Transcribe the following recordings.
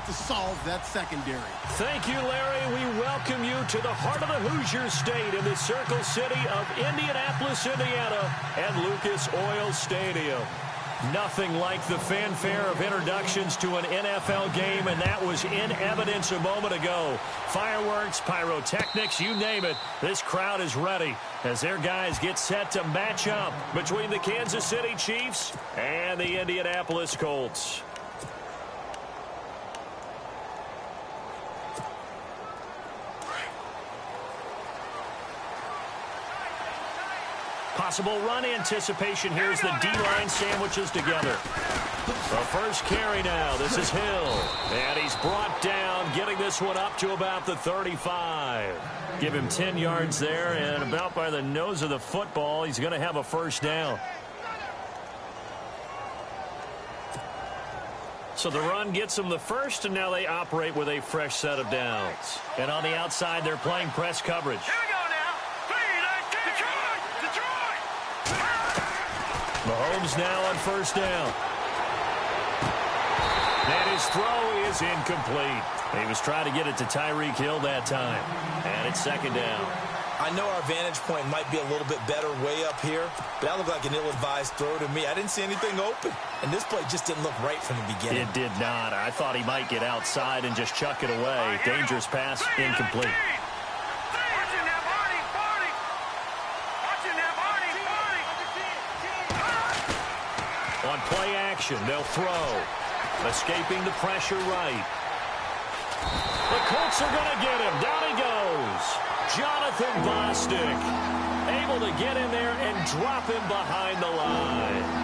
to solve that secondary. Thank you, Larry. We welcome you to the heart of the Hoosier State in the Circle City of Indianapolis, Indiana, at Lucas Oil Stadium. Nothing like the fanfare of introductions to an NFL game, and that was in evidence a moment ago. Fireworks, pyrotechnics, you name it. This crowd is ready as their guys get set to match up between the Kansas City Chiefs and the Indianapolis Colts. Possible run anticipation. Here's the D-line sandwiches together. The first carry now. This is Hill. And he's brought down, getting this one up to about the 35. Give him 10 yards there, and about by the nose of the football, he's going to have a first down. So the run gets them the first, and now they operate with a fresh set of downs. And on the outside, they're playing press coverage. Mahomes now on first down. And his throw is incomplete. He was trying to get it to Tyreek Hill that time. And it's second down. I know our vantage point might be a little bit better way up here, but that looked like an ill-advised throw to me. I didn't see anything open, and this play just didn't look right from the beginning. It did not. I thought he might get outside and just chuck it away. Dangerous pass, incomplete. On play action, they'll throw. Escaping the pressure right. The Colts are going to get him. Down he goes. Jonathan Bostic able to get in there and drop him behind the line.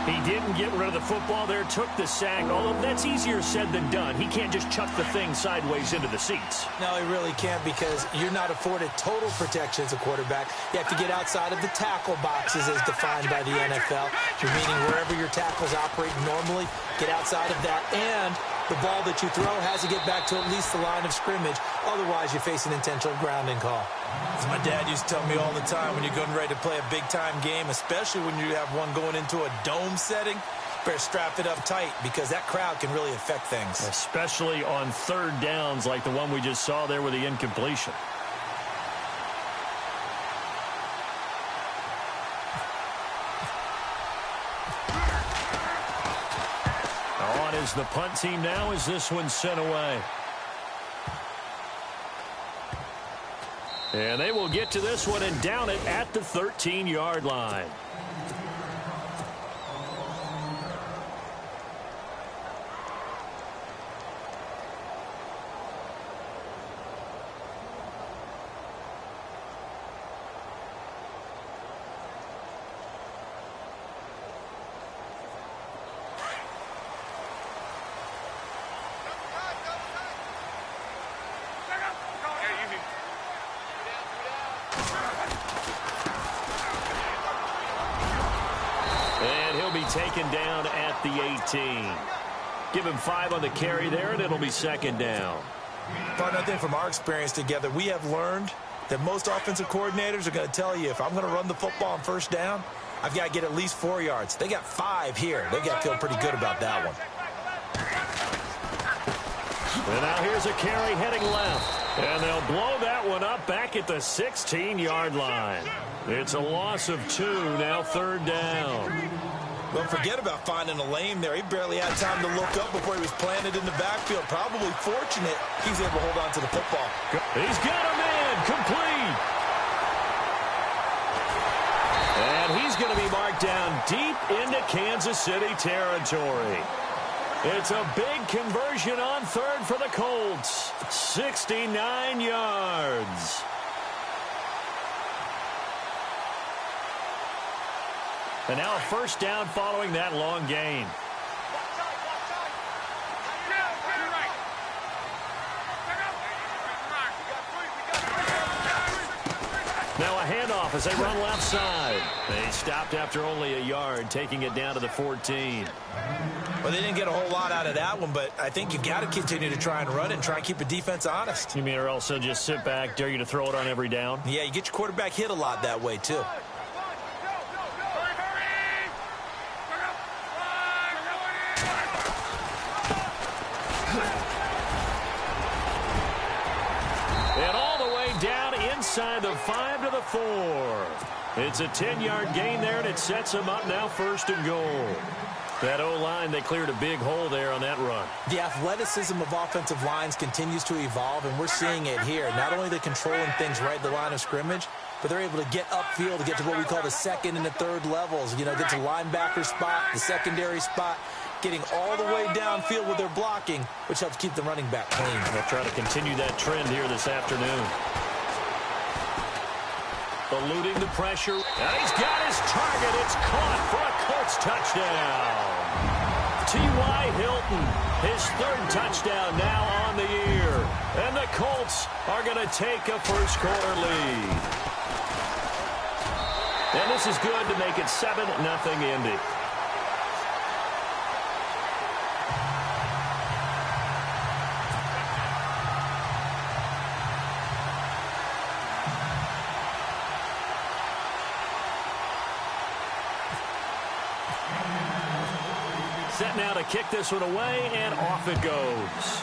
He didn't get rid of the football there, took the sack, although that's easier said than done. He can't just chuck the thing sideways into the seats. No, he really can't, because you're not afforded total protection as a quarterback. You have to get outside of the tackle boxes as defined by the NFL, meaning wherever your tackles operate normally, get outside of that, and the ball that you throw has to get back to at least the line of scrimmage. Otherwise, you face an intentional grounding call. As my dad used to tell me all the time, when you're getting ready to play a big-time game, especially when you have one going into a dome setting, better strap it up tight, because that crowd can really affect things. Especially on third downs like the one we just saw there with the incompletion. On is the punt team now as this one's sent away. And they will get to this one and down it at the 13-yard line. Taken down at the 18. Give him 5 on the carry there, and it'll be second down. Partner, I think from our experience together, we have learned that most offensive coordinators are going to tell you, if I'm going to run the football on first down, I've got to get at least 4 yards. They got 5 here. They've got to feel pretty good about that one. And now here's a carry heading left. And they'll blow that one up back at the 16-yard line. It's a loss of 2, now third down. Don't forget about finding a lane there. He barely had time to look up before he was planted in the backfield. Probably fortunate he was able to hold on to the football. He's got him in. Complete. And he's going to be marked down deep into Kansas City territory. It's a big conversion on third for the Colts. 69 yards. And now a first down following that long gain. Now a handoff as they run left side. They stopped after only a yard, taking it down to the 14. Well, they didn't get a whole lot out of that one, but I think you got to continue to try and run it and try and keep the defense honest. You mean or else they'll just sit back, dare you to throw it on every down? Yeah, you get your quarterback hit a lot that way, too. And all the way down inside the 5 to the 4. It's a 10-yard gain there, and it sets them up now 1st and goal. That O-line, they cleared a big hole there on that run. The athleticism of offensive lines continues to evolve, and we're seeing it here. Not only are they controlling things right at the line of scrimmage, but they're able to get upfield to get to what we call the second and the third levels. You know, get to linebacker spot, the secondary spot, getting all the way downfield with their blocking, which helps keep the running back clean. They'll try to continue that trend here this afternoon. Eluding the pressure. And he's got his target. It's caught for a Colts touchdown. T.Y. Hilton, his 3rd touchdown now on the year. And the Colts are going to take a first-quarter lead. And this is good to make it 7-0 Indy. Set now to kick this one away, and off it goes.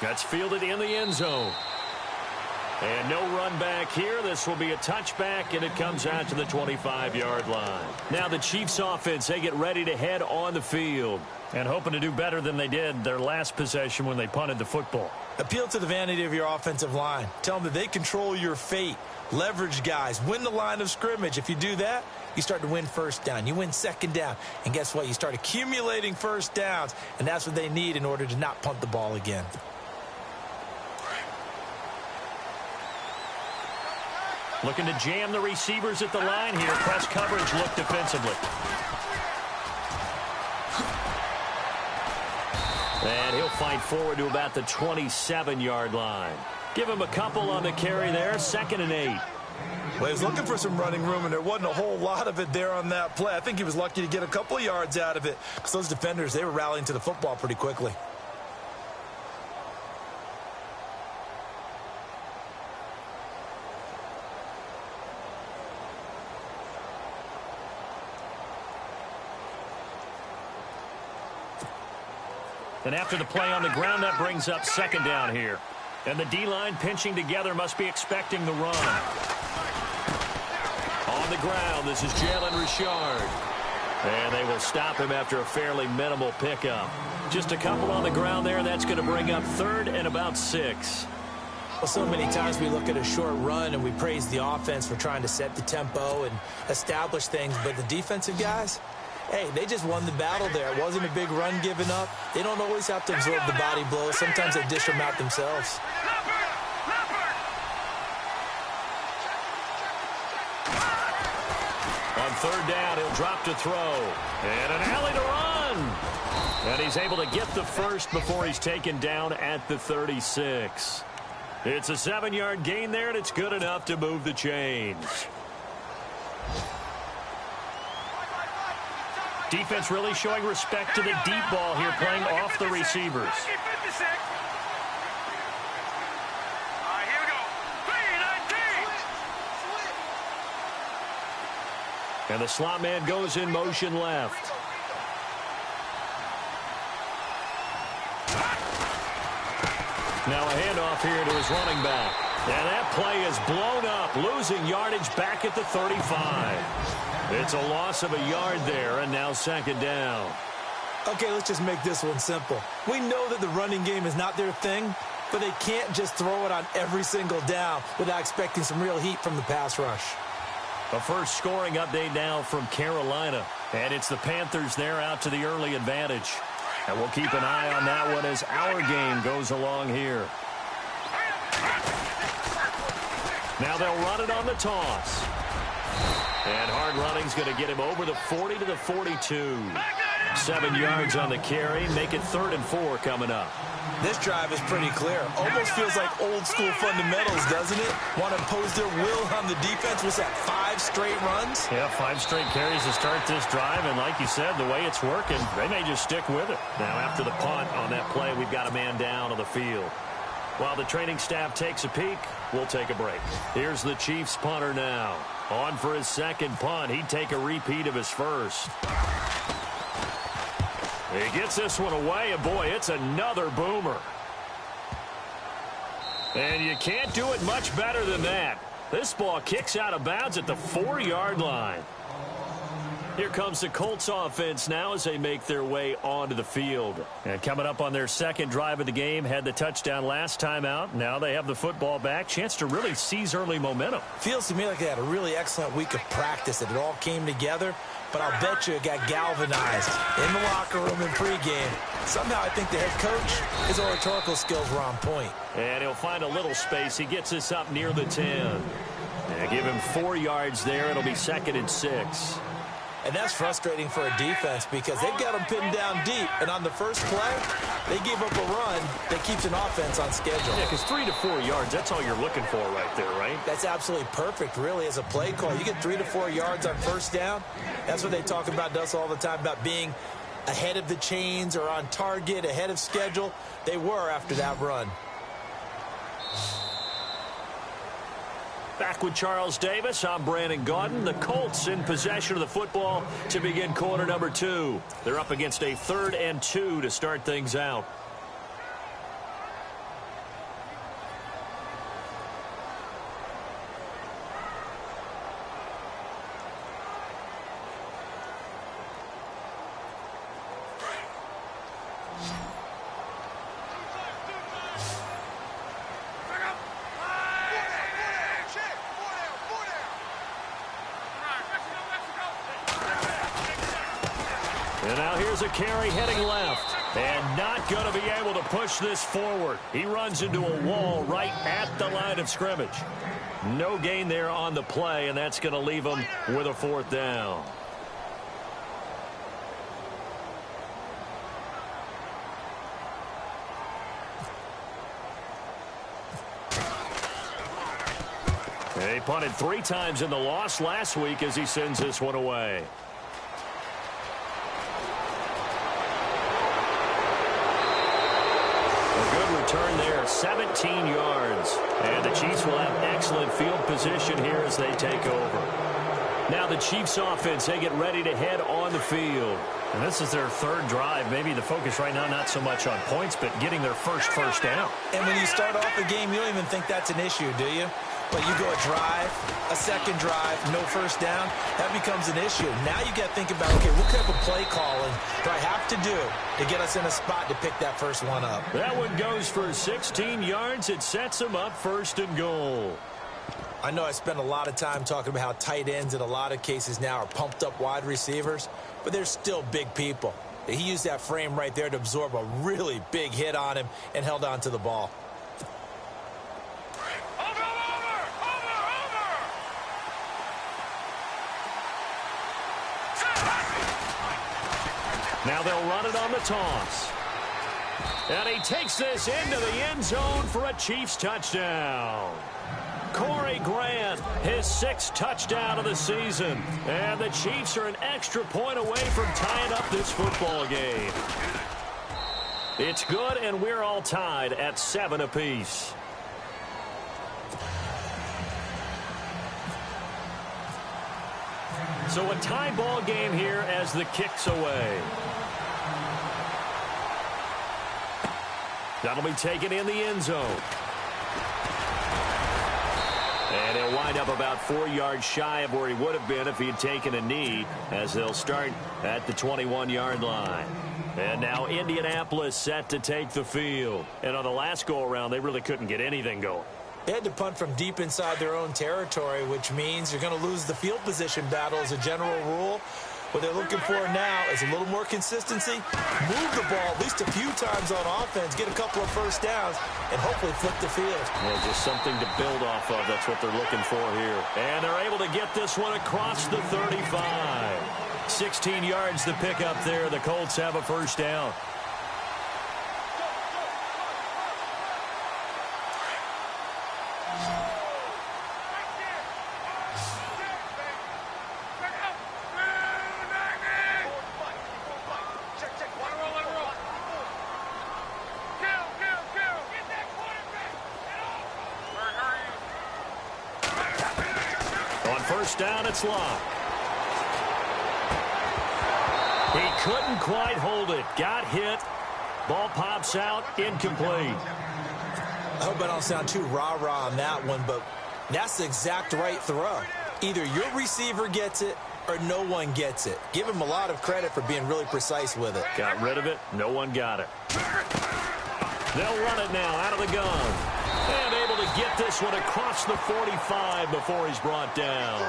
That's fielded in the end zone. And no run back here. This will be a touchback, and it comes out to the 25-yard line. Now the Chiefs offense, they get ready to head on the field and hoping to do better than they did their last possession when they punted the football. Appeal to the vanity of your offensive line. Tell them that they control your fate. Leverage guys. Win the line of scrimmage. If you do that, you start to win 1st down. You win 2nd down. And guess what? You start accumulating 1st downs, and that's what they need in order to not punt the ball again. Looking to jam the receivers at the line here. Press coverage look defensively. And he'll fight forward to about the 27-yard line. Give him a couple on the carry there. 2nd and 8. Well, he was looking for some running room, and there wasn't a whole lot of it there on that play. I think he was lucky to get a couple of yards out of it because those defenders, they were rallying to the football pretty quickly. And after the play on the ground, that brings up 2nd down here. And the D-line pinching together must be expecting the run. On the ground, this is Jalen Richard. And they will stop him after a fairly minimal pickup. Just a couple on the ground there, and that's going to bring up 3rd and about 6. Well, so many times we look at a short run and we praise the offense for trying to set the tempo and establish things, but the defensive guys, hey, they just won the battle there. It wasn't a big run given up. They don't always have to absorb the body blows. Sometimes they dish them out themselves. On 3rd down, he'll drop to throw. And an alley to run. And he's able to get the first before he's taken down at the 36. It's a 7-yard gain there, and it's good enough to move the chains. Defense really showing respect to the deep ball here, playing off the receivers. And the slot man goes in motion left. Now a handoff here to his running back. And that play is blown up, losing yardage back at the 35. It's a loss of a yard there, and now 2nd down. Okay, let's just make this one simple. We know that the running game is not their thing, but they can't just throw it on every single down without expecting some real heat from the pass rush. A first scoring update now from Carolina. And it's the Panthers there out to the early advantage. And we'll keep an eye on that one as our game goes along here. Now they'll run it on the toss. And hard running's going to get him over the 40 to the 42. 7 yards on the carry. Make it 3rd and 4 coming up. This drive is pretty clear. Almost feels like old school fundamentals, doesn't it? Want to impose their will on the defense. Was that 5 straight runs? Yeah, 5 straight carries to start this drive. And like you said, the way it's working, they may just stick with it. Now after the punt on that play, we've got a man down on the field. While the training staff takes a peek, we'll take a break. Here's the Chiefs punter now. On for his 2nd punt. He'd take a repeat of his first. He gets this one away, and boy, it's another boomer. And you can't do it much better than that. This ball kicks out of bounds at the 4-yard line. Here comes the Colts offense now as they make their way onto the field. And coming up on their second drive of the game, had the touchdown last time out. Now they have the football back. Chance to really seize early momentum. Feels to me like they had a really excellent week of practice, and it all came together. But I'll bet you it got galvanized in the locker room in pregame. Somehow I think the head coach, his oratorical skills were on point. And he'll find a little space. He gets us up near the 10. And give him 4 yards there. It'll be 2nd and 6. And that's frustrating for a defense because they've got them pinned down deep. And on the first play, they gave up a run that keeps an offense on schedule. Yeah, because 3 to 4 yards, that's all you're looking for right there, right? That's absolutely perfect, really, as a play call. You get 3 to 4 yards on first down. That's what they talk about us all the time, about being ahead of the chains or on target, ahead of schedule. They were after that run. Back with Charles Davis, I'm Brandon Gaudin. The Colts in possession of the football to begin quarter number 2. They're up against a 3rd and 2 to start things out. And now here's a carry heading left. And not going to be able to push this forward. He runs into a wall right at the line of scrimmage. No gain there on the play, and that's going to leave him with a 4th down. He punted 3 times in the loss last week as he sends this one away. Return there, 17 yards. And the Chiefs will have excellent field position here as they take over. Now the Chiefs offense, they get ready to head on the field. And this is their 3rd drive. Maybe the focus right now not so much on points, but getting their first down. And when you start off the game, you don't even think that's an issue, do you? But you go a drive, a second drive, no first down, that becomes an issue. Now you got to think about, okay, what type of play calling do I have to do to get us in a spot to pick that first one up? That one goes for 16 yards. It sets them up 1st and goal. I know I spend a lot of time talking about how tight ends in a lot of cases now are pumped up wide receivers, but they're still big people. He used that frame right there to absorb a really big hit on him and held on to the ball. Now they'll run it on the toss. And he takes this into the end zone for a Chiefs touchdown. Corey Grant, his 6th touchdown of the season. And the Chiefs are an extra point away from tying up this football game. It's good, and we're all tied at 7 apiece. So a tie ball game here as the kick's away. That'll be taken in the end zone. And he'll wind up about 4 yards shy of where he would have been if he had taken a knee, as they'll start at the 21-yard line. And now Indianapolis set to take the field. And on the last go-around, they really couldn't get anything going. They had to punt from deep inside their own territory, which means you're going to lose the field position battle as a general rule. What they're looking for now is a little more consistency, move the ball at least a few times on offense, get a couple of first downs, and hopefully flip the field. Well, just something to build off of. That's what they're looking for here. And they're able to get this one across the 35. 16 yards to pick up there. The Colts have a first down. First down, it's locked. He couldn't quite hold it. Got hit. Ball pops out. Incomplete. I hope I don't sound too rah-rah on that one, but that's the exact right throw. Either your receiver gets it or no one gets it. Give him a lot of credit for being really precise with it. Got rid of it. No one got it. They'll run it now out of the gun. And able to get this one across the 45 before he's brought down.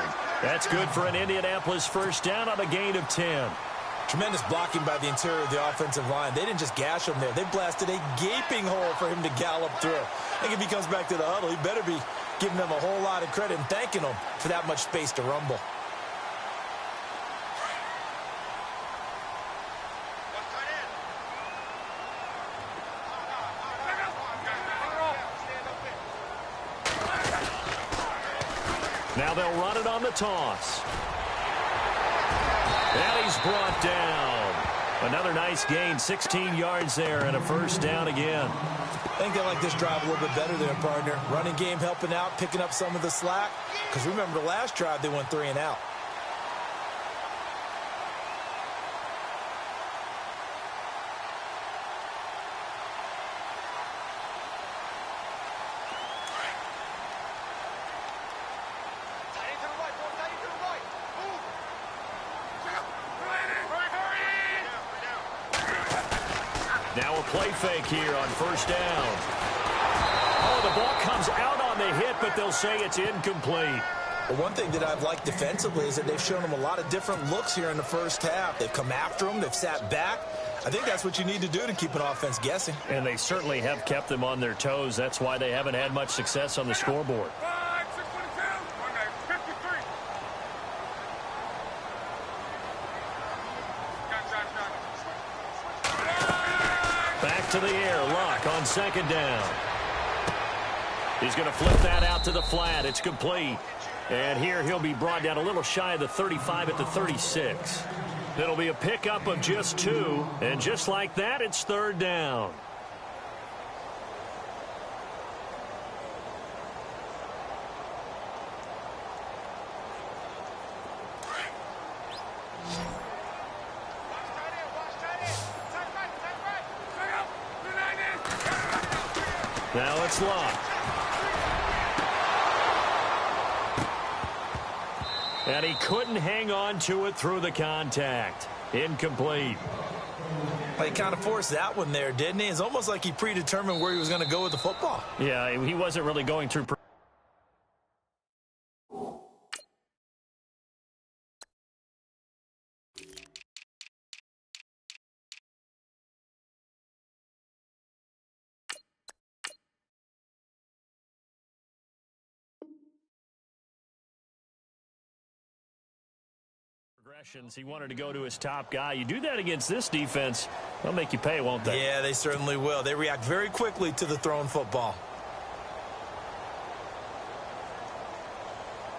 That's good for an Indianapolis first down on a gain of 10. Tremendous blocking by the interior of the offensive line. They didn't just gash him there. They blasted a gaping hole for him to gallop through. I think if he comes back to the huddle, he better be giving them a whole lot of credit and thanking them for that much space to rumble. Now they'll run it on the toss. And he's brought down. Another nice gain, 16 yards there, and a first down again. I think they like this drive a little bit better there, partner. Running game helping out, picking up some of the slack. Because remember the last drive, they went 3 and out. Now a play fake here on first down. Oh, the ball comes out on the hit, but they'll say it's incomplete. Well, one thing that I've liked defensively is that they've shown them a lot of different looks here in the first half. They've come after them. They've sat back. I think that's what you need to do to keep an offense guessing. And they certainly have kept them on their toes. That's why they haven't had much success on the scoreboard. Back to the air. Luck on second down. He's going to flip that out to the flat. It's complete. And here he'll be brought down a little shy of the 35 at the 36. It'll be a pickup of just 2. And just like that, it's third down. Now it's Luck. And he couldn't hang on to it through the contact. Incomplete. He kind of forced that one there, didn't he? It's almost like he predetermined where he was going to go with the football. Yeah, he wasn't really going through. He wanted to go to his top guy. You do that against this defense, they'll make you pay, won't they? Yeah, they certainly will. They react very quickly to the thrown football.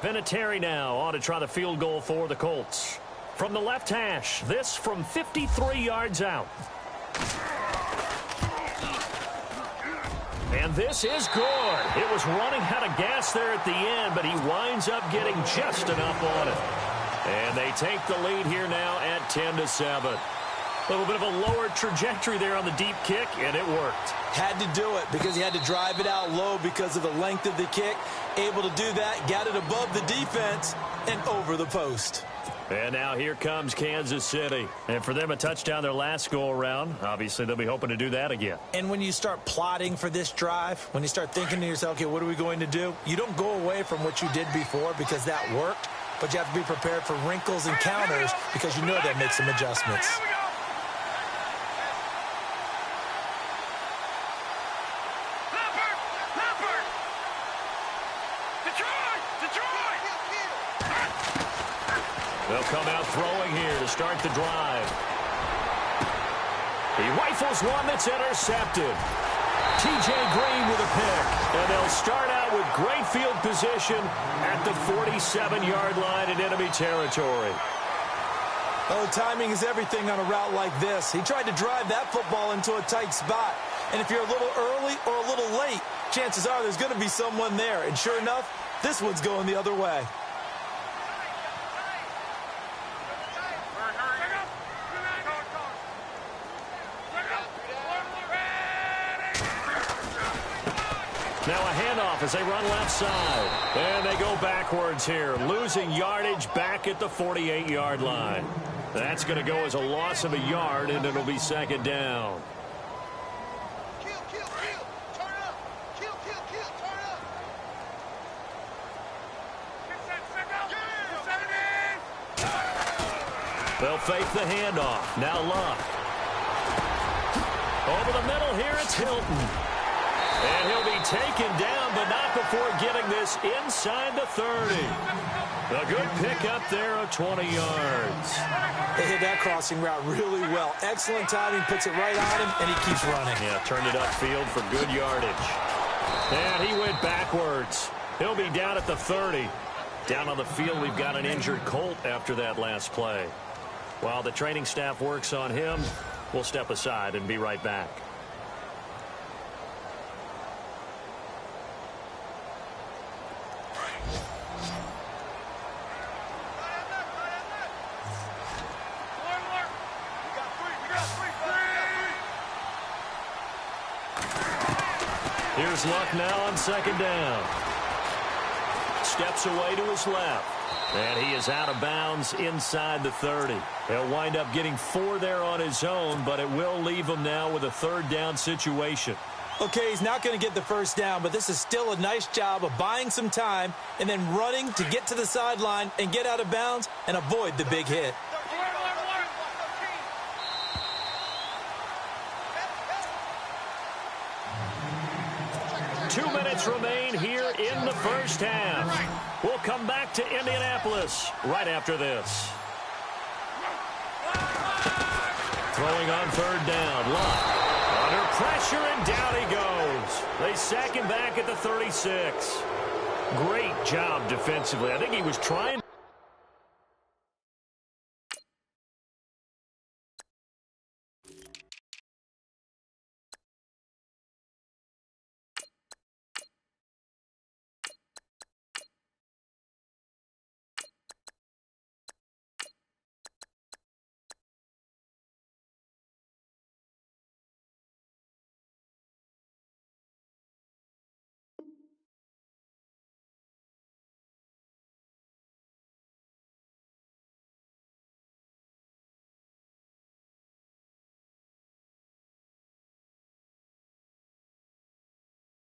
Vinatieri now on to try the field goal for the Colts. From the left hash, this from 53 yards out. And this is good. It was running out of gas there at the end, but he winds up getting just enough on it. And they take the lead here now at 10-7. A little bit of a lower trajectory there on the deep kick, and it worked. Had to do it because he had to drive it out low because of the length of the kick. Able to do that, got it above the defense and over the post. And now here comes Kansas City. And for them, a touchdown their last go-around. Obviously, they'll be hoping to do that again. And when you start plotting for this drive, when you start thinking to yourself, okay, what are we going to do? You don't go away from what you did before because that worked. But you have to be prepared for wrinkles and counters because you know that makes some adjustments. They'll come out throwing here to start the drive. He rifles one that's intercepted. T.J. Green with a pick. And they'll start out with great field position at the 47-yard line in enemy territory. Oh, timing is everything on a route like this. He tried to drive that football into a tight spot. And if you're a little early or a little late, chances are there's going to be someone there. And sure enough, this one's going the other way. Now a handoff as they run left side. And they go backwards here, losing yardage back at the 48-yard line. That's going to go as a loss of a yard, and it'll be second down. They'll fake the handoff. Now Luck. Over the middle here, it's Hilton. And he'll be taken down, but not before getting this inside the 30. A good pickup there of 20 yards. They hit that crossing route really well. Excellent timing, puts it right on him, and he keeps running. Yeah, turned it upfield for good yardage. And he went backwards. He'll be down at the 30. Down on the field, we've got an injured Colt after that last play. While the training staff works on him, we'll step aside and be right back. Here's Luck now on second down. Steps away to his left. And he is out of bounds inside the 30. He'll wind up getting 4 there on his own, but it will leave him now with a third down situation. Okay, he's not going to get the first down, but this is still a nice job of buying some time and then running to get to the sideline and get out of bounds and avoid the big hit. Two minutes remain here in the first half. We'll come back to Indianapolis right after this. Throwing on third down. Luck under pressure, and down he goes. They sack him back at the 36. Great job defensively. I think he was trying.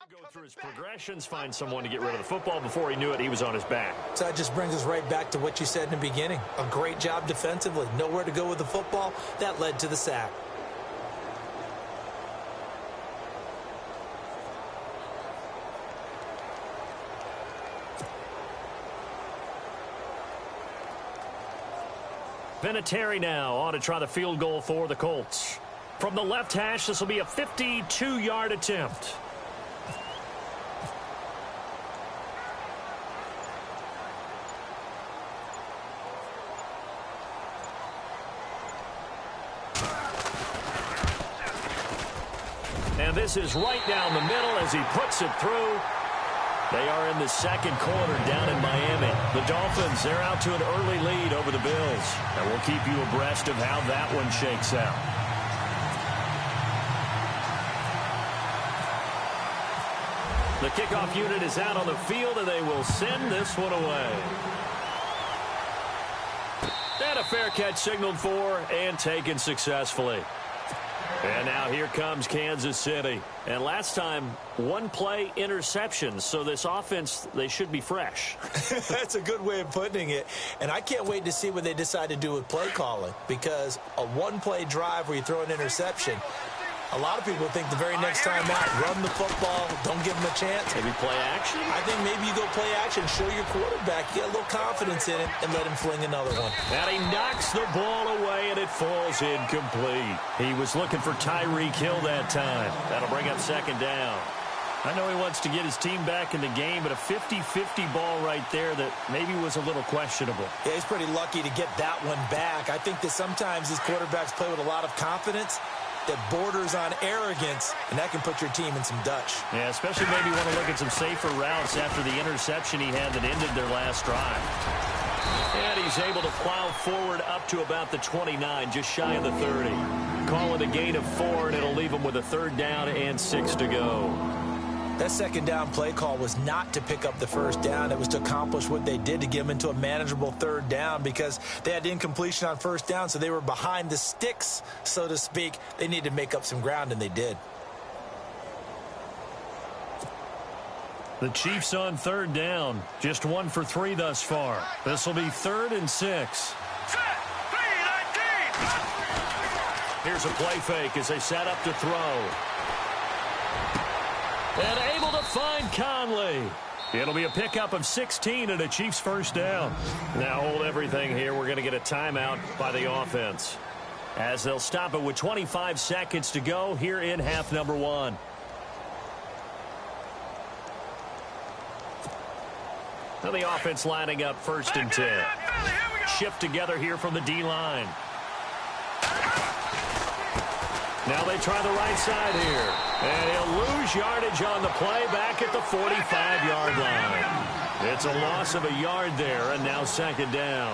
Go through his progressions, find someone to get rid of the football. Before he knew it, he was on his back. So that just brings us right back to what you said in the beginning. A great job defensively. Nowhere to go with the football. That led to the sack. Vinatieri now on to try the field goal for the Colts. From the left hash, this will be a 52-yard attempt. And this is right down the middle as he puts it through. They are in the second quarter down in Miami. The Dolphins, they're out to an early lead over the Bills. And we'll keep you abreast of how that one shakes out. The kickoff unit is out on the field, and they will send this one away. And a fair catch signaled for and taken successfully. And now here comes Kansas City. And last time, one play interception. So this offense, they should be fresh. That's a good way of putting it. And I can't wait to see what they decide to do with play calling. Because a one-play drive where you throw an interception, a lot of people think the very next time out, run the football, don't give them a chance. Maybe play action? I think maybe you go play action, show your quarterback, get a little confidence in it, and let him fling another one. And he knocks the ball away, and it falls incomplete. He was looking for Tyreek Hill that time. That'll bring up second down. I know he wants to get his team back in the game, but a 50-50 ball right there that maybe was a little questionable. Yeah, he's pretty lucky to get that one back. I think that sometimes these quarterbacks play with a lot of confidence that borders on arrogance, and that can put your team in some Dutch. Yeah, especially maybe want to look at some safer routes after the interception he had that ended their last drive. And he's able to plow forward up to about the 29, just shy of the 30. Call it a gain of 4, and it'll leave him with a third down and 6 to go. That second down play call was not to pick up the first down. It was to accomplish what they did, to get them into a manageable third down, because they had incompletion on first down, so they were behind the sticks, so to speak. They needed to make up some ground, and they did. The Chiefs on third down. Just 1 for 3 thus far. This will be 3rd and 6. Here's a play fake as they set up to throw. And able to find Conley. It'll be a pickup of 16 and a Chiefs first down. Now hold everything here. We're going to get a timeout by the offense, as they'll stop it with 25 seconds to go here in half number 1. Now the offense lining up 1st and 10. Shift together here from the D-line. Now they try the right side here. And he'll lose yardage on the play back at the 45-yard line. It's a loss of a yard there, and now 2nd down.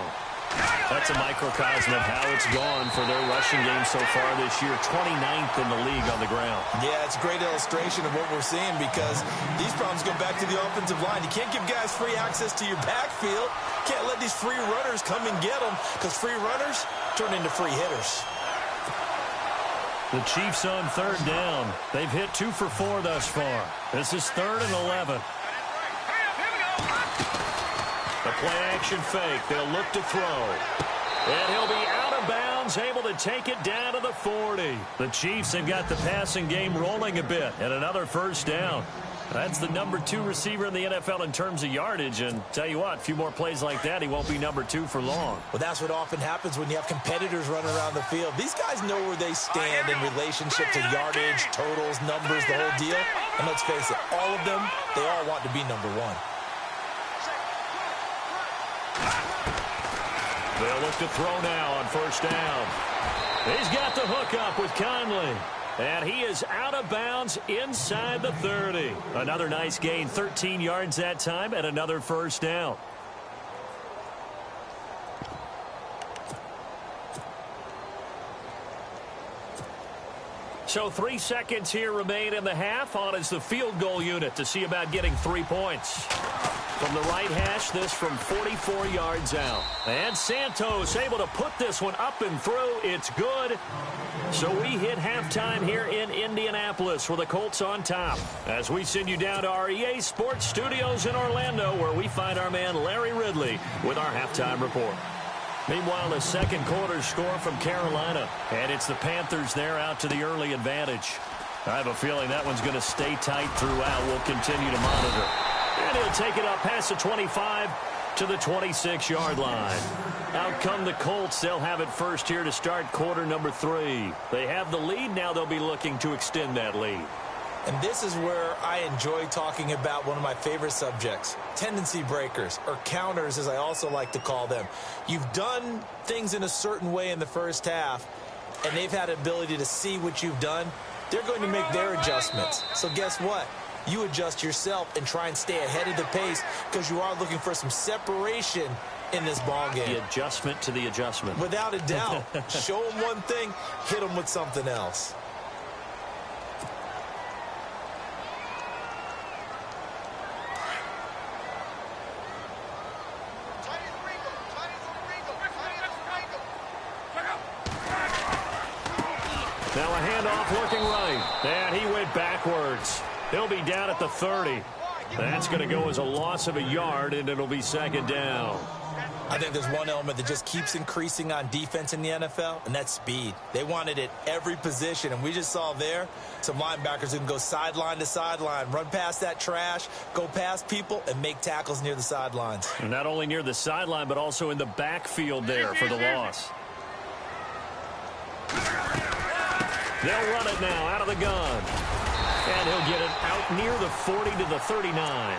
That's a microcosm of how it's gone for their rushing game so far this year. 29th in the league on the ground. Yeah, it's a great illustration of what we're seeing, because these problems go back to the offensive line. You can't give guys free access to your backfield. Can't let these free runners come and get them, because free runners turn into free hitters. The Chiefs on 3rd down. They've hit 2 for 4 thus far. This is 3rd and 11. The play-action fake. They'll look to throw. And he'll be out of bounds, able to take it down to the 40. The Chiefs have got the passing game rolling a bit, and another first down. That's the number 2 receiver in the NFL in terms of yardage, and tell you what, a few more plays like that, he won't be number 2 for long. Well, that's what often happens when you have competitors running around the field. These guys know where they stand in relationship to yardage, totals, numbers, the whole deal. And let's face it, all of them, they all want to be number 1. They'll look to throw now on first down. He's got the hook up with Conley. And he is out of bounds inside the 30. Another nice gain, 13 yards that time, and another first down. So 3 seconds here remain in the half. On is the field goal unit to see about getting 3 points. From the right hash, this from 44 yards out. And Santos able to put this one up and through. It's good. So we hit halftime here in Indianapolis with the Colts on top, as we send you down to our EA Sports Studios in Orlando, where we find our man Larry Ridley with our halftime report. Meanwhile, the second quarter score from Carolina, and it's the Panthers there out to the early advantage. I have a feeling that one's going to stay tight throughout. We'll continue to monitor. And he'll take it up past the 25 to the 26-yard line. Out come the Colts. They'll have it first here to start quarter number 3. They have the lead. Now they'll be looking to extend that lead. And this is where I enjoy talking about one of my favorite subjects, tendency breakers, or counters as I also like to call them. You've done things in a certain way in the first half, and they've had the ability to see what you've done. They're going to make their adjustments. So guess what? You adjust yourself and try and stay ahead of the pace, because you are looking for some separation in this ball game. The adjustment to the adjustment. Without a doubt. Show them one thing, hit them with something else. Now a handoff looking right. And he went backwards. He'll be down at the 30. That's going to go as a loss of a yard, and it'll be second down. I think there's one element that just keeps increasing on defense in the NFL, and that's speed. They want it at every position, and we just saw there some linebackers who can go sideline to sideline, run past that trash, go past people, and make tackles near the sidelines. And not only near the sideline, but also in the backfield there for the loss. They'll run it now out of the gun. And he'll get it out near the 40 to the 39.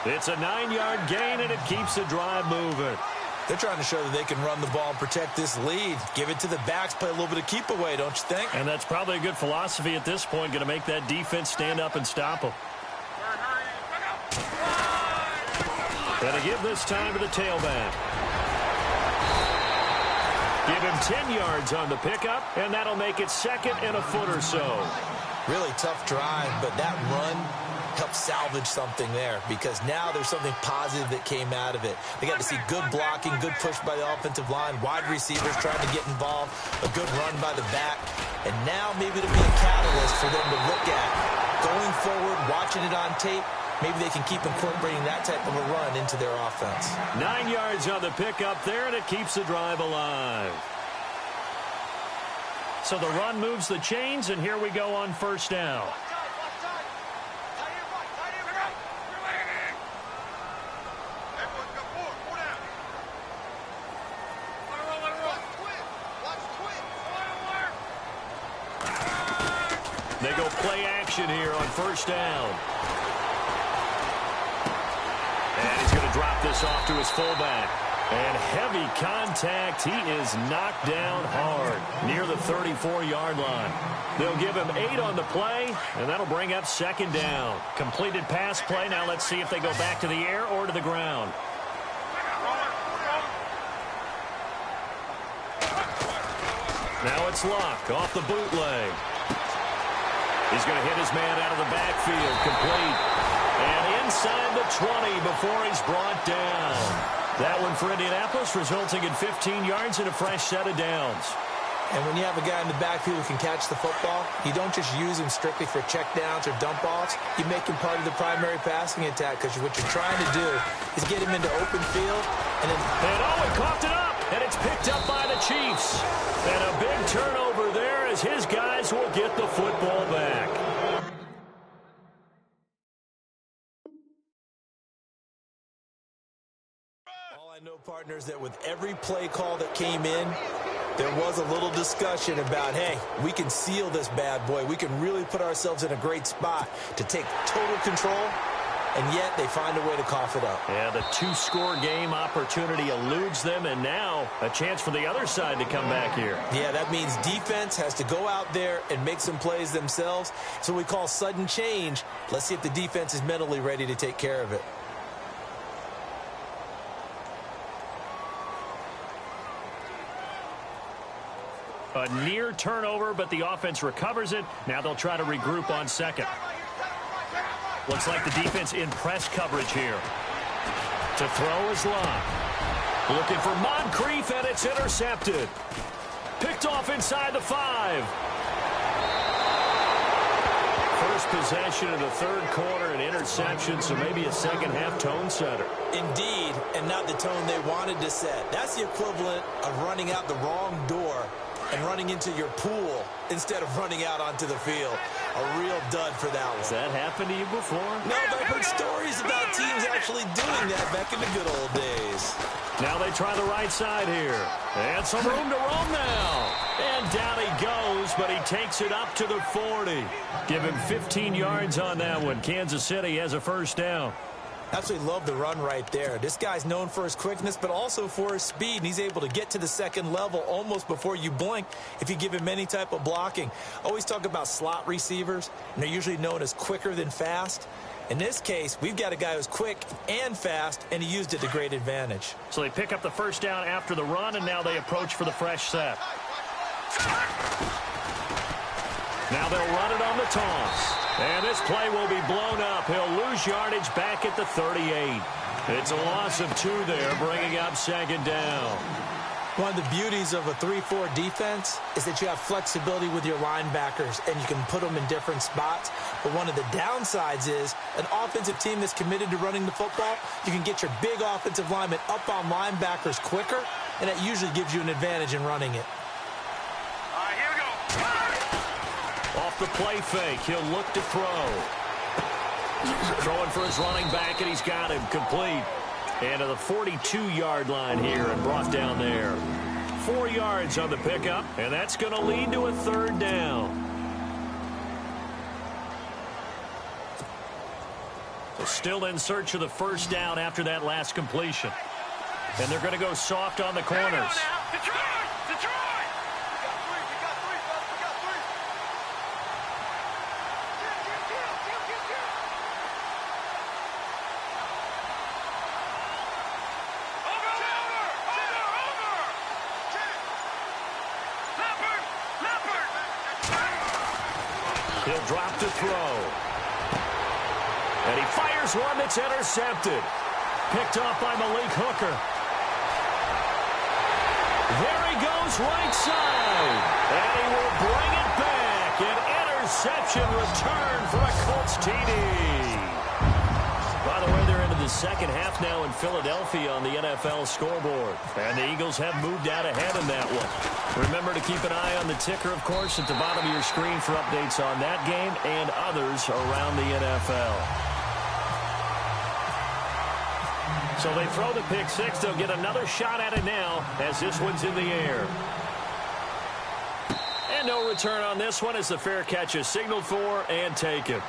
It's a 9-yard gain, and it keeps the drive moving. They're trying to show that they can run the ball and protect this lead. Give it to the backs, play a little bit of keep away, don't you think? And that's probably a good philosophy at this point, going to make that defense stand up and stop them. Going to give this time to the tailback. Give him 10 yards on the pickup, and that'll make it second and a foot or so. Really tough drive, but that run help salvage something there, because now there's something positive that came out of it. They got to see good blocking, good push by the offensive line, wide receivers trying to get involved, a good run by the back, and now maybe it'll be a catalyst for them to look at going forward, watching it on tape. Maybe they can keep incorporating that type of a run into their offense. 9 yards on the pickup there, and it keeps the drive alive. So the run moves the chains, and here we go on first down. They go play action here on first down. And he's going to drop this off to his fullback. And heavy contact. He is knocked down hard near the 34-yard line. They'll give him 8 on the play, and that'll bring up second down. Completed pass play. Now let's see if they go back to the air or to the ground. Now it's Luck off the bootleg. He's going to hit his man out of the backfield. Complete. And inside the 20 before he's brought down. That one for Indianapolis, resulting in 15 yards and a fresh set of downs. And when you have a guy in the backfield who can catch the football, you don't just use him strictly for checkdowns or dump offs. You make him part of the primary passing attack, because what you're trying to do is get him into open field. And he coughed it up, and it's picked up by the Chiefs. And a big turnover there as his guys will get the football back. I know, partners, that with every play call that came in, there was a little discussion about, hey, we can seal this bad boy. We can really put ourselves in a great spot to take total control, and yet they find a way to cough it up. Yeah, the 2-score game opportunity eludes them, and now a chance for the other side to come back here. Yeah, that means defense has to go out there and make some plays themselves. So we call sudden change. Let's see if the defense is mentally ready to take care of it. A near turnover, but the offense recovers it. Now they'll try to regroup on second. Looks like the defense in press coverage here. To throw is Luck. Looking for Moncrief, and it's intercepted. Picked off inside the 5. First possession of the third quarter, an interception, so maybe a second-half tone setter. Indeed, and not the tone they wanted to set. That's the equivalent of running out the wrong door and running into your pool instead of running out onto the field. A real dud for that one. Has that happened to you before? No, but I've heard stories about teams actually doing that back in the good old days. Now they try the right side here. And some room to roam now. And down he goes, but he takes it up to the 40. Give him 15 yards on that one. Kansas City has a first down. Absolutely love the run right there. This guy's known for his quickness, but also for his speed. And he's able to get to the second level almost before you blink if you give him any type of blocking. Always talk about slot receivers, and they're usually known as quicker than fast. In this case, we've got a guy who's quick and fast, and he used it to great advantage. So they pick up the first down after the run, and now they approach for the fresh set. Now they'll run it on the toss. And this play will be blown up. He'll lose yardage back at the 38. It's a loss of 2 there, bringing up second down. One of the beauties of a 3-4 defense is that you have flexibility with your linebackers, and you can put them in different spots. But one of the downsides is an offensive team that's committed to running the football, you can get your big offensive linemen up on linebackers quicker, and that usually gives you an advantage in running it. Off the play fake, he'll look to throw. Throwing for his running back, and he's got him complete. And to the 42-yard line here and brought down there. 4 yards on the pickup, and that's going to lead to a third down. So still in search of the first down after that last completion. And they're going to go soft on the corners. He'll drop to throw. And he fires one that's intercepted. Picked off by Malik Hooker. There he goes right side. And he will bring it back. An interception return for a Colts TD. By the way, they're into the second half now in Philadelphia on the NFL scoreboard. And the Eagles have moved out ahead in that one. Remember to keep an eye on the ticker, of course, at the bottom of your screen for updates on that game and others around the NFL. So they throw the pick six. They'll get another shot at it now as this one's in the air. And no return on this one as the fair catch is signaled for and taken.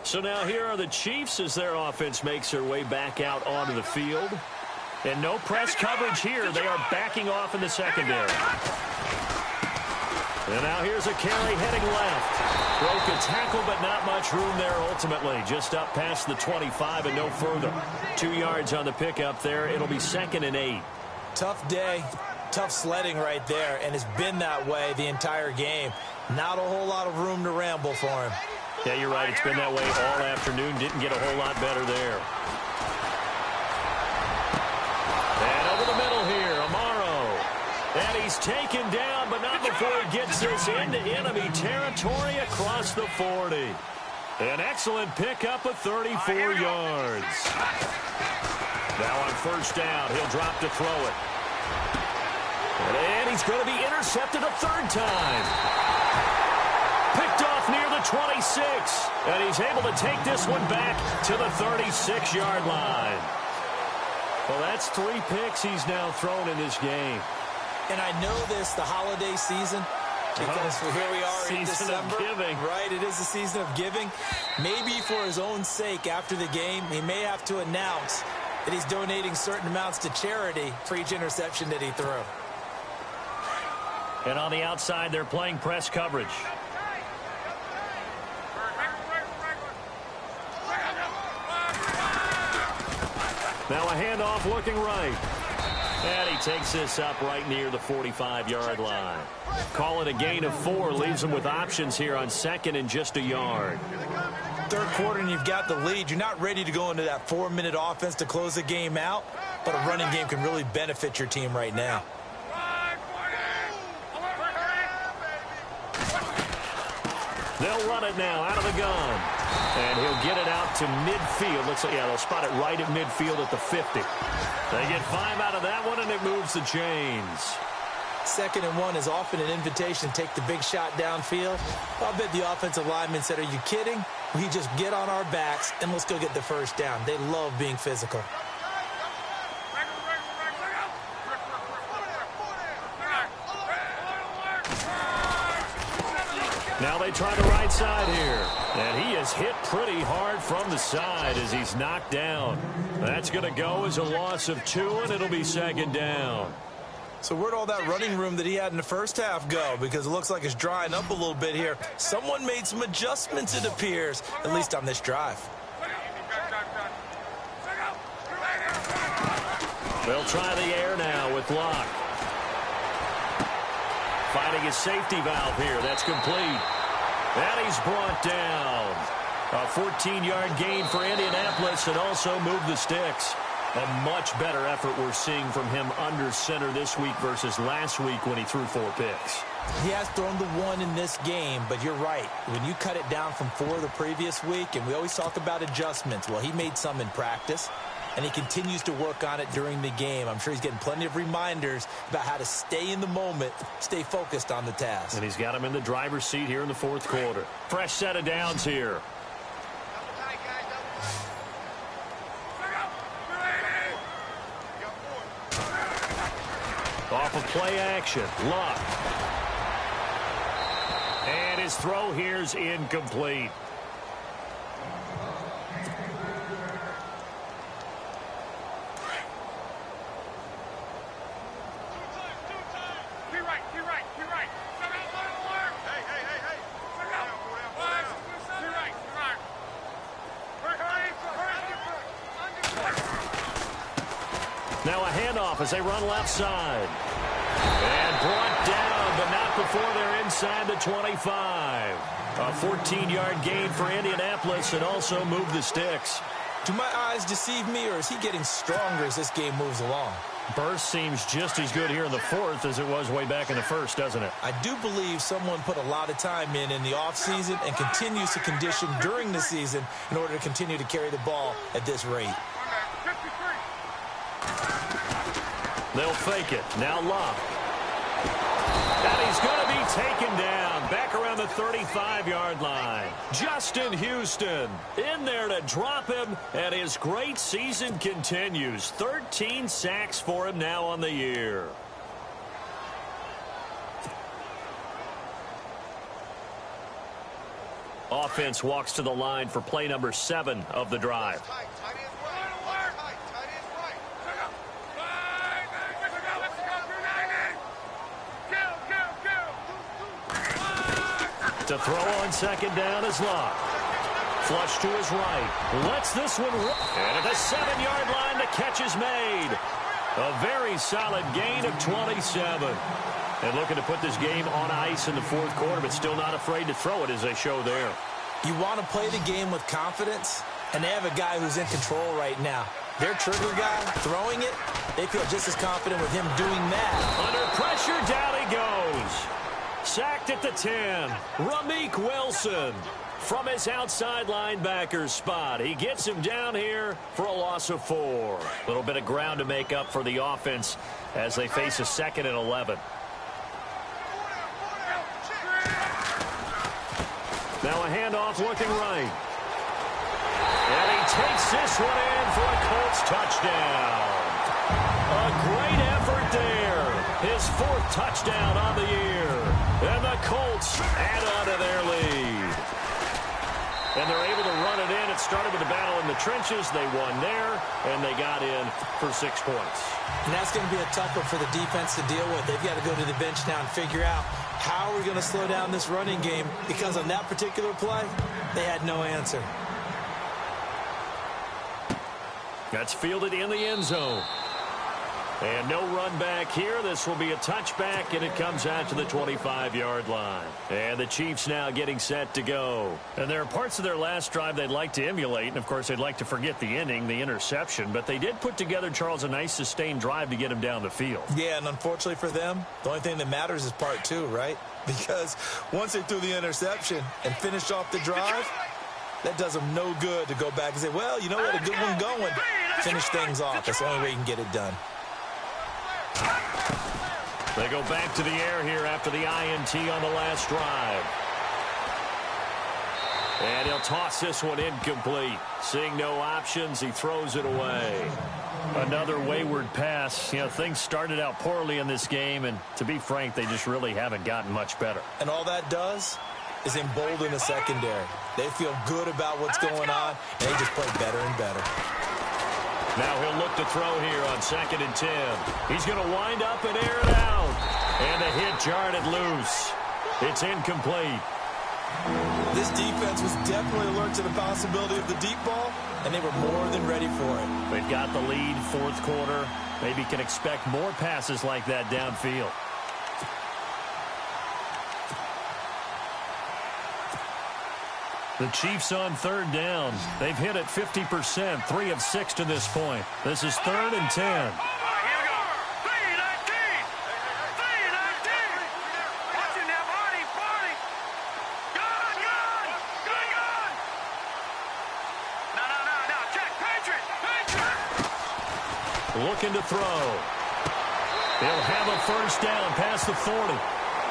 So now here are the Chiefs as their offense makes their way back out onto the field. And no press coverage here. They are backing off in the secondary. And now here's a carry heading left. Broke a tackle, but not much room there ultimately. Just up past the 25 and no further. 2 yards on the pickup there. It'll be 2nd and 8. Tough day. Tough sledding right there. And it's been that way the entire game. Not a whole lot of room to ramble for him. Yeah, you're right. It's been that way all afternoon. Didn't get a whole lot better there. And over the middle here, Amaro. And he's taken down, but not before he gets this into enemy territory across the 40. An excellent pickup of 34 yards. Now on first down, he'll drop to throw it. And he's going to be intercepted a third time. Picked off near the 26. And he's able to take this one back to the 36-yard line. Well, that's 3 picks he's now thrown in this game. And I know this, the holiday season, because here we are in December. Season of giving. Right, it is the season of giving. Maybe for his own sake after the game, he may have to announce that he's donating certain amounts to charity for each interception that he threw. And on the outside, they're playing press coverage. Now a handoff looking right. And he takes this up right near the 45-yard line. Call it a gain of 4. Leaves him with options here on 2nd and just a yard. Third quarter and you've got the lead. You're not ready to go into that 4-minute offense to close the game out. But a running game can really benefit your team right now. They'll run it now out of the gun. And he'll get it out to midfield. Looks like, yeah, they'll spot it right at midfield at the 50. They get 5 out of that one, and it moves the chains. 2nd and 1 is often an invitation to take the big shot downfield. I'll bet the offensive lineman said, are you kidding? We just get on our backs, and let's go get the first down. They love being physical. Now they try the right side here. And he is hit pretty hard from the side as he's knocked down. That's going to go as a loss of 2, and it'll be 2nd down. So where'd all that running room that he had in the first half go? Because it looks like it's drying up a little bit here. Someone made some adjustments, it appears, at least on this drive. They'll try the air now with Locke. Finding his safety valve here. That's complete. And he's brought down. A 14-yard gain for Indianapolis and also moved the sticks. A much better effort we're seeing from him under center this week versus last week when he threw 4 picks. He has thrown the 1 in this game, but you're right. When you cut it down from 4 the previous week, and we always talk about adjustments, well, he made some in practice, and he continues to work on it during the game. I'm sure he's getting plenty of reminders about how to stay in the moment, stay focused on the task. And he's got him in the driver's seat here in the 4th quarter. Fresh set of downs here. Off of play action, Luck. And his throw here's incomplete. Now a handoff as they run left side. And brought down, but not before they're inside the 25. A 14-yard gain for Indianapolis and also move the sticks. Do my eyes deceive me, or is he getting stronger as this game moves along? Burst seems just as good here in the fourth as it was way back in the first, doesn't it? I do believe someone put a lot of time in the offseason and continues to condition during the season in order to continue to carry the ball at this rate. They'll fake it. Now Love. And he's going to be taken down back around the 35-yard line. Justin Houston in there to drop him, and his great season continues. 13 sacks for him now on the year. Offense walks to the line for play number 7 of the drive. To throw on second down is Locke. Flush to his right. Lets this one rip. And at the 7-yard line, the catch is made. A very solid gain of 27. And looking to put this game on ice in the fourth quarter, but still not afraid to throw it as they show there. You want to play the game with confidence, and they have a guy who's in control right now. Their trigger guy throwing it, they feel just as confident with him doing that. Under pressure, down he goes. Sacked at the 10. Ramik Wilson from his outside linebacker spot. He gets him down here for a loss of 4. A little bit of ground to make up for the offense as they face a 2nd and 11. Now a handoff looking right. And he takes this one in for a Colts touchdown. A great effort there. His 4th touchdown on the year. And the Colts add on to their lead. And they're able to run it in. It started with a battle in the trenches. They won there, and they got in for 6 points. And that's going to be a tough one for the defense to deal with. They've got to go to the bench now and figure out how are we going to slow down this running game, because on that particular play, they had no answer. That's fielded in the end zone. And no run back here. This will be a touchback, and it comes out to the 25-yard line. And the Chiefs now getting set to go. And there are parts of their last drive they'd like to emulate, and, of course, they'd like to forget the inning, the interception. But they did put together, Charles, a nice sustained drive to get him down the field. Yeah, and unfortunately for them, the only thing that matters is part 2, right? Because once they threw the interception and finished off the drive, that does them no good to go back and say, well, you know what, a good one going. Finish things off. That's the only way you can get it done. They go back to the air here after the INT on the last drive. And he'll toss this one incomplete. Seeing no options, he throws it away. Another wayward pass. You know, things started out poorly in this game, and to be frank, they just really haven't gotten much better. And all that does is embolden the secondary. They feel good about what's going on, and they just play better and better. Now he'll look to throw here on 2nd and 10. He's going to wind up and air it out. And the hit jarred it loose. It's incomplete. This defense was definitely alert to the possibility of the deep ball, and they were more than ready for it. They've got the lead, fourth quarter. Maybe can expect more passes like that downfield. The Chiefs on 3rd down. They've hit it 50%, 3 of 6 to this point. This is 3rd and 10. Looking to throw. They'll have a first down past the 40.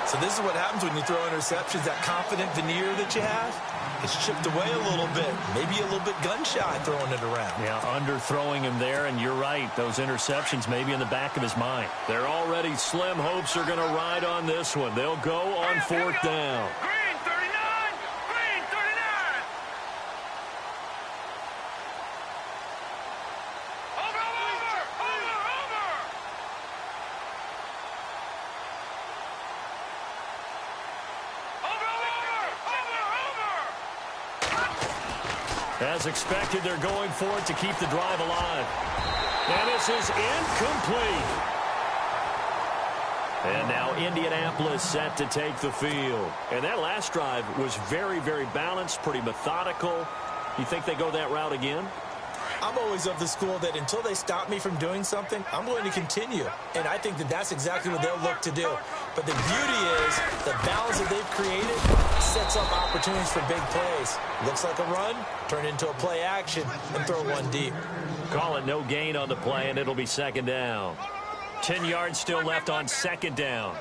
So this is what happens when you throw interceptions. That confident veneer that you have, it's chipped away a little bit. Maybe a little bit gun-shy throwing it around. Yeah, underthrowing him there, and you're right. Those interceptions may be in the back of his mind. They're already slim hopes are going to ride on this one. They'll go on 4th down. Green 39! Green 39! Over! As expected, they're going for it to keep the drive alive. And this is incomplete. And now Indianapolis set to take the field. And that last drive was very, very balanced, pretty methodical. You think they go that route again? I'm always of the school that until they stop me from doing something, I'm going to continue. And I think that that's exactly what they'll look to do. But the beauty is the balance that they've created sets up opportunities for big plays. Looks like a run, turn into a play action, and throw one deep. Call it no gain on the play, and it'll be second down. 10 yards still left on second down.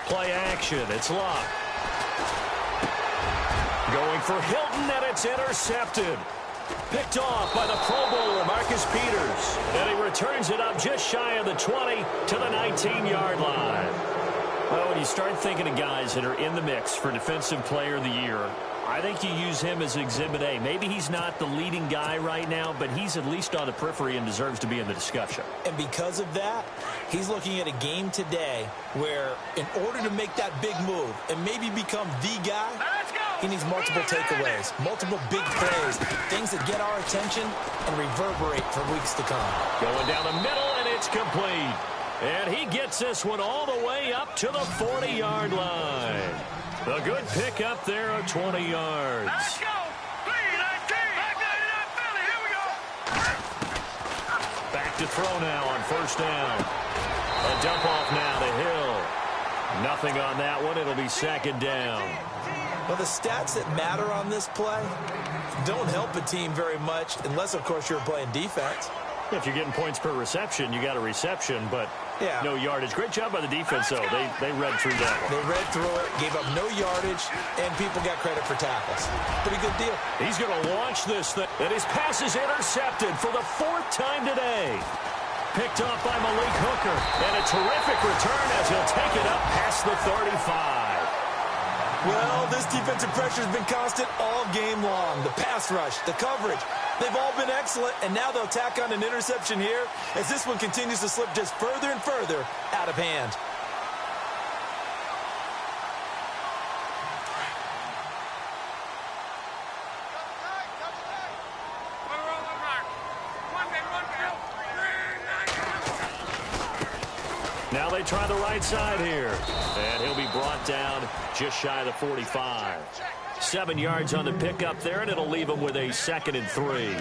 Play action. It's Locke. Going for Hilton, and it's intercepted. Picked off by the Pro Bowler, Marcus Peters. And he returns it up just shy of the 20 to the 19-yard line. Well, when you start thinking of guys that are in the mix for Defensive Player of the Year, I think you use him as Exhibit A. Maybe he's not the leading guy right now, but he's at least on the periphery and deserves to be in the discussion. And because of that, he's looking at a game today where in order to make that big move and maybe become the guy, he needs multiple takeaways, multiple big plays, things that get our attention and reverberate for weeks to come. Going down the middle, and it's complete. And he gets this one all the way up to the 40-yard line. A good pick up there of 20 yards. Let's go. 3-19. Here we go. Back to throw now on first down. A dump off now to Hill. Nothing on that one. It'll be second down. Well, the stats that matter on this play don't help a team very much unless, of course, you're playing defense. If you're getting points per reception, you got a reception, but no yardage. Great job by the defense, though. They read through that one. They read through it, gave up no yardage, and people got credit for tackles. Pretty good deal. He's going to launch this thing, and his pass is intercepted for the 4th time today. Picked off by Malik Hooker, and a terrific return as he'll take it up past the 35. Well, this defensive pressure has been constant all game long. The pass rush, the coverage, they've all been excellent, and now they'll tack on an interception here as this one continues to slip just further and further out of hand. Now they try the right side here. And he'll be brought down just shy of the 45. 7 yards on the pickup there, and it'll leave him with a 2nd and 3.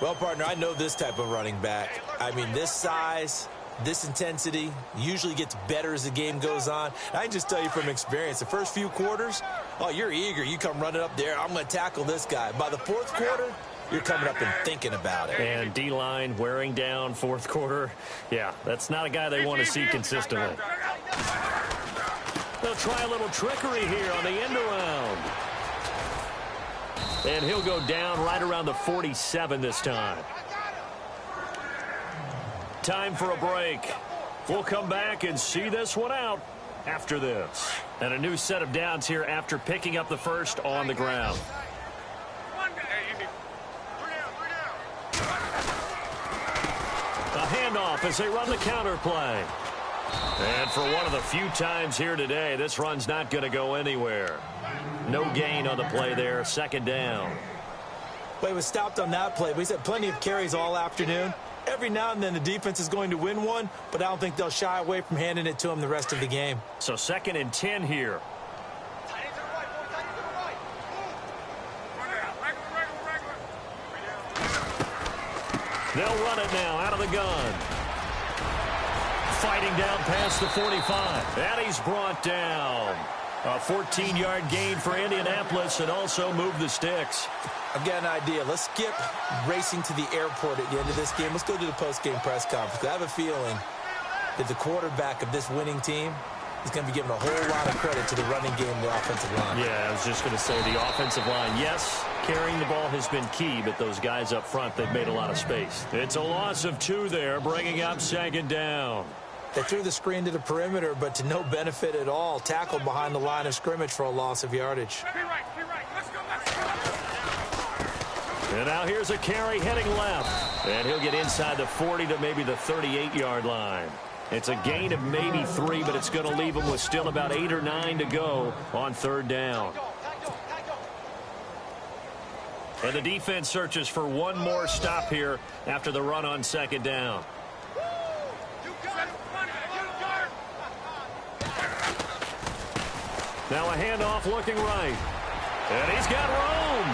Well, partner, I know this type of running back. I mean, this size, this intensity usually gets better as the game goes on. I can just tell you from experience, the first few quarters, oh, you're eager. You come running up there, I'm going to tackle this guy. By the 4th quarter, you're coming up and thinking about it. And D-line wearing down 4th quarter. Yeah, that's not a guy they want to see consistently. They'll try a little trickery here on the end around. And he'll go down right around the 47 this time. Time for a break. We'll come back and see this one out after this. And a new set of downs here after picking up the first on the ground. A handoff as they run the counter play. And for one of the few times here today, this run's not going to go anywhere. No gain on the play there, 2nd down. Well, he was stopped on that play. We've had plenty of carries all afternoon. Every now and then the defense is going to win one, but I don't think they'll shy away from handing it to him the rest of the game. So 2nd and 10 here. They'll run it now out of the gun. Fighting down past the 45. And he's brought down. A 14-yard gain for Indianapolis and also move the sticks. I've got an idea. Let's skip racing to the airport at the end of this game. Let's go to the post-game press conference. I have a feeling that the quarterback of this winning team is going to be given a whole lot of credit to the running game and the offensive line. Yeah, I was just going to say the offensive line. Yes, carrying the ball has been key, but those guys up front, they've made a lot of space. It's a loss of 2 there, bringing up 2nd down. They threw the screen to the perimeter, but to no benefit at all. Tackled behind the line of scrimmage for a loss of yardage. And now here's a carry heading left. And he'll get inside the 40 to maybe the 38-yard line. It's a gain of maybe 3, but it's going to leave him with still about 8 or 9 to go on third down. And the defense searches for one more stop here after the run on second down. Now a handoff looking right. And he's got room.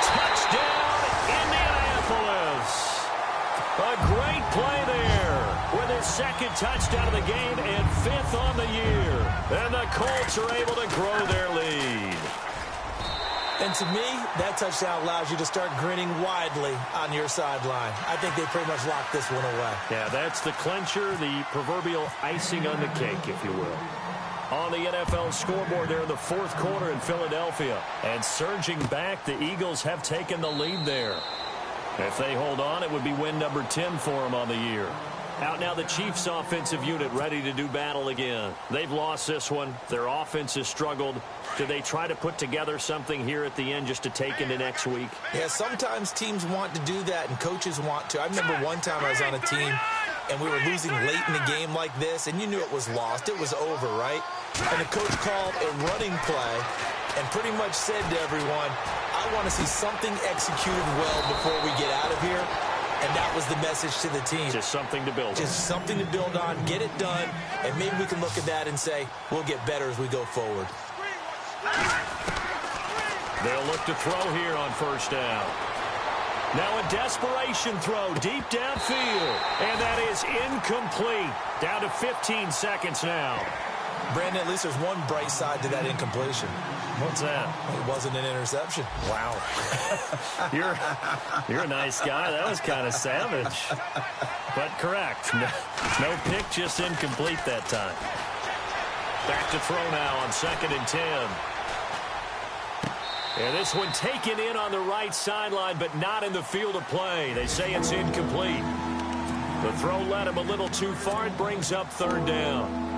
Touchdown, Indianapolis. A great play there with his second touchdown of the game and 5th on the year. And the Colts are able to grow their lead. And to me, that touchdown allows you to start grinning widely on your sideline. I think they pretty much locked this one away. Yeah, that's the clincher, the proverbial icing on the cake, if you will. On the NFL scoreboard there in the 4th quarter in Philadelphia. And surging back, the Eagles have taken the lead there. If they hold on, it would be win number 10 for them on the year. Out now the Chiefs offensive unit ready to do battle again. They've lost this one. Their offense has struggled. Do they try to put together something here at the end just to take into next week? Yeah, sometimes teams want to do that and coaches want to. I remember one time I was on a team and we were losing late in the game like this, and you knew it was lost. It was over, right? And the coach called a running play and pretty much said to everyone, I want to see something executed well before we get out of here. And that was the message to the team. Just something to build on. Just something to build on, get it done, and maybe we can look at that and say, we'll get better as we go forward. They'll look to throw here on first down. Now a desperation throw deep downfield. And that is incomplete. Down to 15 seconds now. Brandon, at least there's one bright side to that incompletion. What's that? It wasn't an interception. Wow. You're a nice guy. That was kind of savage. But correct. No pick, just incomplete that time. Back to throw now on 2nd and 10. And this one taken in on the right sideline, but not in the field of play. They say it's incomplete. The throw led him a little too far. It brings up third down.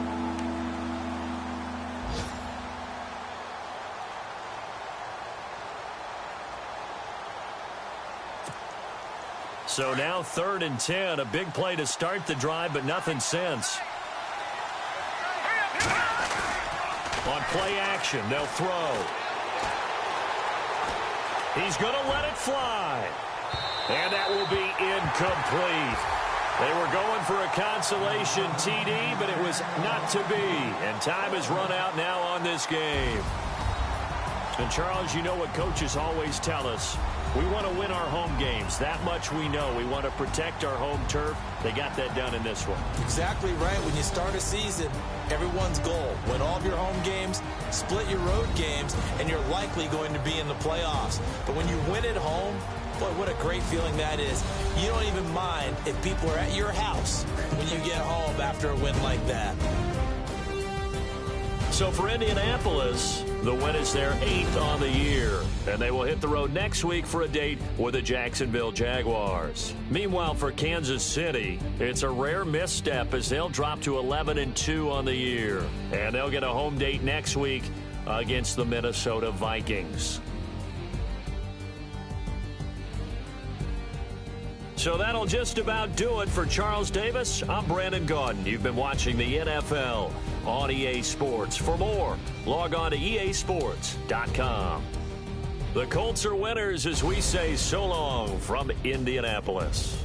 So now 3rd and 10. A big play to start the drive, but nothing since. On play action, they'll throw. He's going to let it fly. And that will be incomplete. They were going for a consolation TD, but it was not to be. And time has run out now on this game. And, Charles, you know what coaches always tell us. We want to win our home games. That much we know. We want to protect our home turf. They got that done in this one. Exactly right. When you start a season, everyone's goal, win all of your home games, split your road games, and you're likely going to be in the playoffs. But when you win at home, boy, what a great feeling that is. You don't even mind if people are at your house when you get home after a win like that. So for Indianapolis, the win is their 8th on the year. And they will hit the road next week for a date with the Jacksonville Jaguars. Meanwhile, for Kansas City, it's a rare misstep as they'll drop to 11-2 on the year. And they'll get a home date next week against the Minnesota Vikings. So that'll just about do it for Charles Davis. I'm Brandon Gaudin. You've been watching the NFL on EA Sports. For more, log on to easports.com. The Colts are winners as we say so long from Indianapolis.